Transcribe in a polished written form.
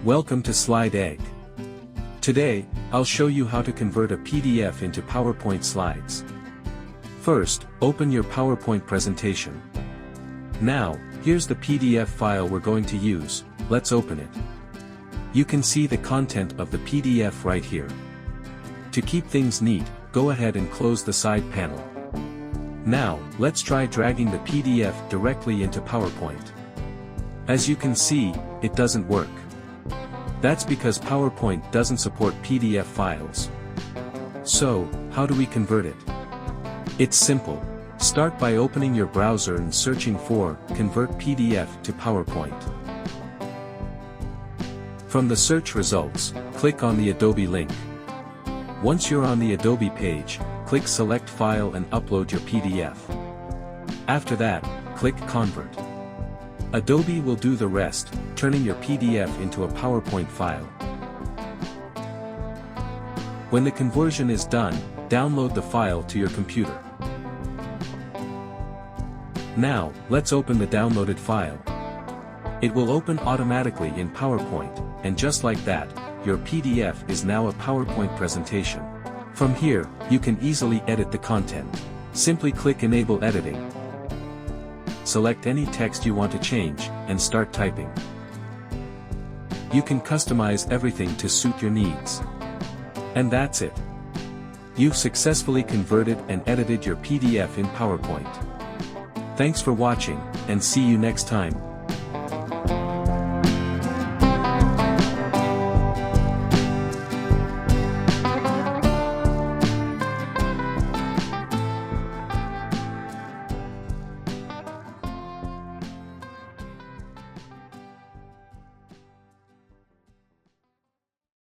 Welcome to Slide Egg. Today, I'll show you how to convert a PDF into PowerPoint slides. First, open your PowerPoint presentation. Now, here's the PDF file we're going to use. Let's open it. You can see the content of the PDF right here. To keep things neat, go ahead and close the side panel. Now, let's try dragging the PDF directly into PowerPoint. As you can see, it doesn't work. That's because PowerPoint doesn't support PDF files. So, how do we convert it? It's simple. Start by opening your browser and searching for Convert PDF to PowerPoint. From the search results, click on the Adobe link. Once you're on the Adobe page, click Select File and upload your PDF. After that, click Convert. Adobe will do the rest, turning your PDF into a PowerPoint file. When the conversion is done, download the file to your computer. Now, let's open the downloaded file. It will open automatically in PowerPoint, and just like that, your PDF is now a PowerPoint presentation. From here, you can easily edit the content. Simply click Enable Editing. Select any text you want to change, and start typing. You can customize everything to suit your needs. And that's it. You've successfully converted and edited your PDF in PowerPoint. Thanks for watching, and see you next time.